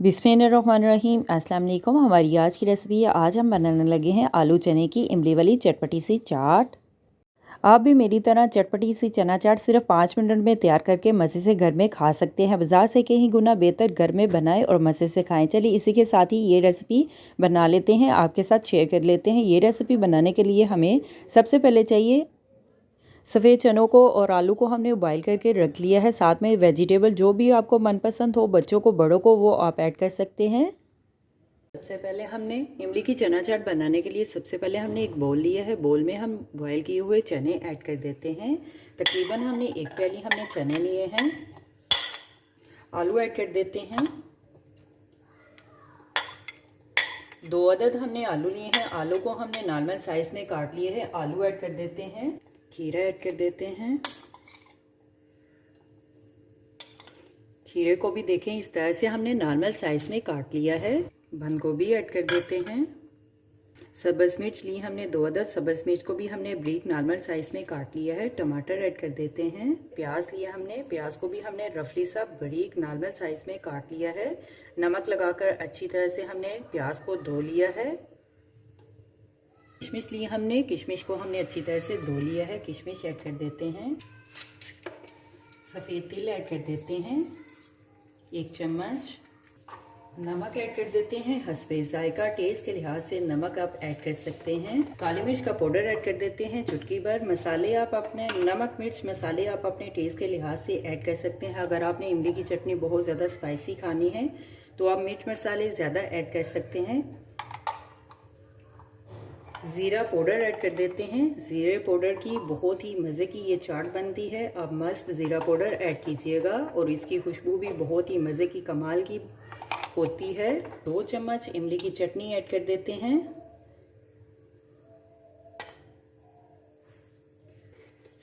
बिस्मिल्लाहिर्रहमानिर्रहीम। अस्सलाम वालेकुम। हमारी आज की रेसिपी है, आज हम बनाने लगे हैं आलू चने की इमली वाली चटपटी सी चाट। आप भी मेरी तरह चटपटी सी चना चाट सिर्फ 5 मिनट में तैयार करके मज़े से घर में खा सकते हैं। बाज़ार से कहीं गुना बेहतर घर में बनाएं और मज़े से खाएं। चलिए इसी के साथ ही ये रेसिपी बना लेते हैं, आपके साथ शेयर कर लेते हैं। ये रेसिपी बनाने के लिए हमें सबसे पहले चाहिए सफ़ेद चनों को और आलू को हमने बॉईल करके रख लिया है। साथ में वेजिटेबल जो भी आपको मनपसंद हो, बच्चों को बड़ों को, वो आप ऐड कर सकते हैं। सबसे पहले हमने इमली की चना चाट बनाने के लिए सबसे पहले हमने एक बोल लिया है। बोल में हम बॉईल किए हुए चने ऐड कर देते हैं। तकरीबन हमने एक प्याली हमने चने लिए हैं। आलू ऐड कर देते हैं। 2 अदद हमने आलू लिए हैं। आलू को हमने नॉर्मल साइज में काट लिए हैं। आलू ऐड कर देते हैं। खीरा ऐड कर देते हैं। खीरे को भी देखें इस तरह से हमने नॉर्मल साइज में काट लिया है। बंद गोभी ऐड कर देते हैं। सब्ज़ मिर्च ली हमने 2 अदद। सब्ज़ मिर्च को भी हमने ब्रीक नॉर्मल साइज में काट लिया है। टमाटर ऐड कर देते हैं। प्याज लिया हमने। प्याज को भी हमने रफली सा ब्रीक नॉर्मल साइज में काट लिया है। नमक लगाकर अच्छी तरह से हमने प्याज को धो लिया है। किशमिश ली हमने। किशमिश को हमने अच्छी तरह से धो लिया है। किशमिश ऐड कर देते हैं। सफ़ेद तिल ऐड कर देते हैं 1 चम्मच। नमक ऐड कर देते हैं हस्बे जायका। टेस्ट के लिहाज से नमक आप ऐड कर सकते हैं। काली मिर्च का पाउडर ऐड कर देते हैं चुटकी भर। मसाले आप अपने नमक मिर्च मसाले आप अपने टेस्ट के लिहाज से ऐड कर सकते हैं। अगर आपने इमली की चटनी बहुत ज़्यादा स्पाइसी खानी है तो आप मिर्च मसाले ज़्यादा ऐड कर सकते हैं। ज़ीरा पाउडर ऐड कर देते हैं। ज़ीरे पाउडर की बहुत ही मज़े की ये चाट बनती है। आप मस्ट ज़ीरा पाउडर ऐड कीजिएगा और इसकी खुशबू भी बहुत ही मज़े की कमाल की होती है। 2 चम्मच इमली की चटनी ऐड कर देते हैं।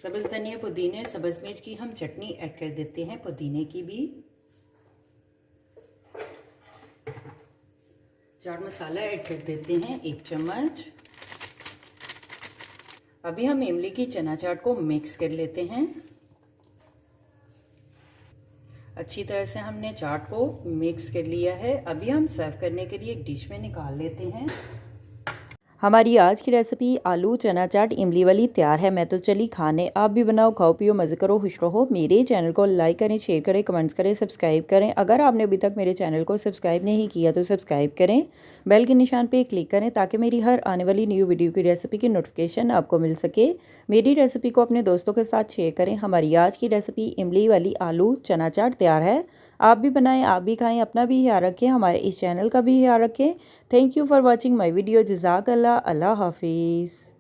सब्ज़ धनिया पुदीने सब्ज़ मिर्च की हम चटनी ऐड कर देते हैं, पुदीने की भी। चाट मसाला ऐड कर देते हैं 1 चम्मच। अभी हम इमली की चना चाट को मिक्स कर लेते हैं। अच्छी तरह से हमने चाट को मिक्स कर लिया है। अभी हम सर्व करने के लिए एक डिश में निकाल लेते हैं। हमारी आज की रेसिपी आलू चना चाट इमली वाली तैयार है। मैं तो चली खाने, आप भी बनाओ, खाओ पियो, मज़े करो, खुश रहो। मेरे चैनल को लाइक करें, शेयर करें, कमेंट्स करें, सब्सक्राइब करें। अगर आपने अभी तक मेरे चैनल को सब्सक्राइब नहीं किया तो सब्सक्राइब करें। बेल के निशान पे क्लिक करें ताकि मेरी हर आने वाली न्यू वीडियो की रेसिपी की नोटिफिकेशन आपको मिल सके। मेरी रेसिपी को अपने दोस्तों के साथ शेयर करें। हमारी आज की रेसिपी इमली वाली आलू चना चाट तैयार है। आप भी बनाएं, आप भी खाएं, अपना भी ख्याल रखें, हमारे इस चैनल का भी ख्याल रखें। Thank you for watching my video. जज़ाकल्लाह। अल्लाह हाफिज़।